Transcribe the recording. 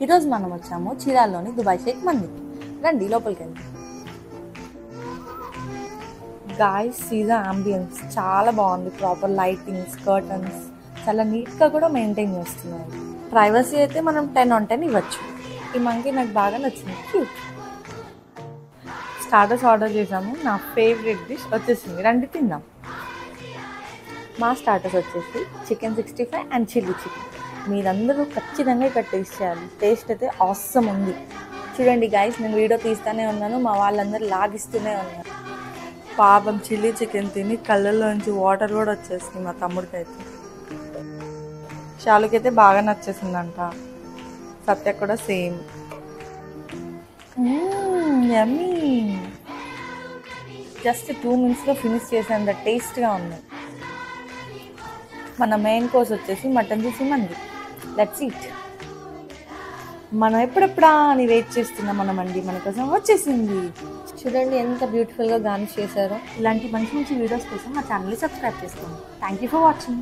ఈరోజు మనం వచ్చాము చీరాల్లోని దుబాయ్ షేక్ మందికి. రండి లోపలికి వెళ్దాం. గాయ్స్, సీ ద అంబియన్స్ చాలా బాగుంది. ప్రాపర్ లైటింగ్స్, కర్టన్స్ చాలా నీట్గా కూడా మెయింటైన్ చేస్తున్నారు. ప్రైవసీ అయితే మనం 10 on 10 ఇవ్వచ్చు. ఈ మంకీ నాకు బాగా నచ్చింది, క్యూట్. స్టార్టర్స్ ఆర్డర్ చేసాము. నా ఫేవరెట్ డిష్ వచ్చేసింది, రండి తిందాం. మా స్టార్టర్స్ వచ్చేసి చికెన్ 65 అండ్ చిల్లీ చికెన్. మీరందరూ ఖచ్చితంగా ఇక్కడ టేస్ట్ చేయాలి. టేస్ట్ అయితే ఆసమ్ ఉంది. చూడండి గైస్, నేను వీడియో తీస్తూనే ఉన్నాను, మా వాళ్ళందరూ లాగిస్తూనే ఉన్నారు. పాపం చిల్లీ చికెన్ తిని కళ్ళల్లోంచి వాటర్ కూడా వచ్చేసింది మా తమ్ముడికి అయితే. షాలుకైతే బాగా నచ్చేసిందంట, సత్య కూడా సేమ్. యమ్మీ. జస్ట్ 2 minutesలో ఫినిష్ చేసేంత టేస్ట్గా ఉంది. మన మెయిన్ కోర్స్ వచ్చేసి మటన్ చూసి మంది. Let's eat. మనం ఎప్పుడెప్పుడా అని వెయిట్ చేస్తున్నాం. మన మండి మన కోసం వచ్చేసింది. చూడండి ఎంత బ్యూటిఫుల్గా గార్నిష్ చేశారో. ఇలాంటి మంచి మంచి వీడియోస్ కోసం మా ఛానల్ని సబ్స్క్రైబ్ చేసుకోండి. Thank you for watching.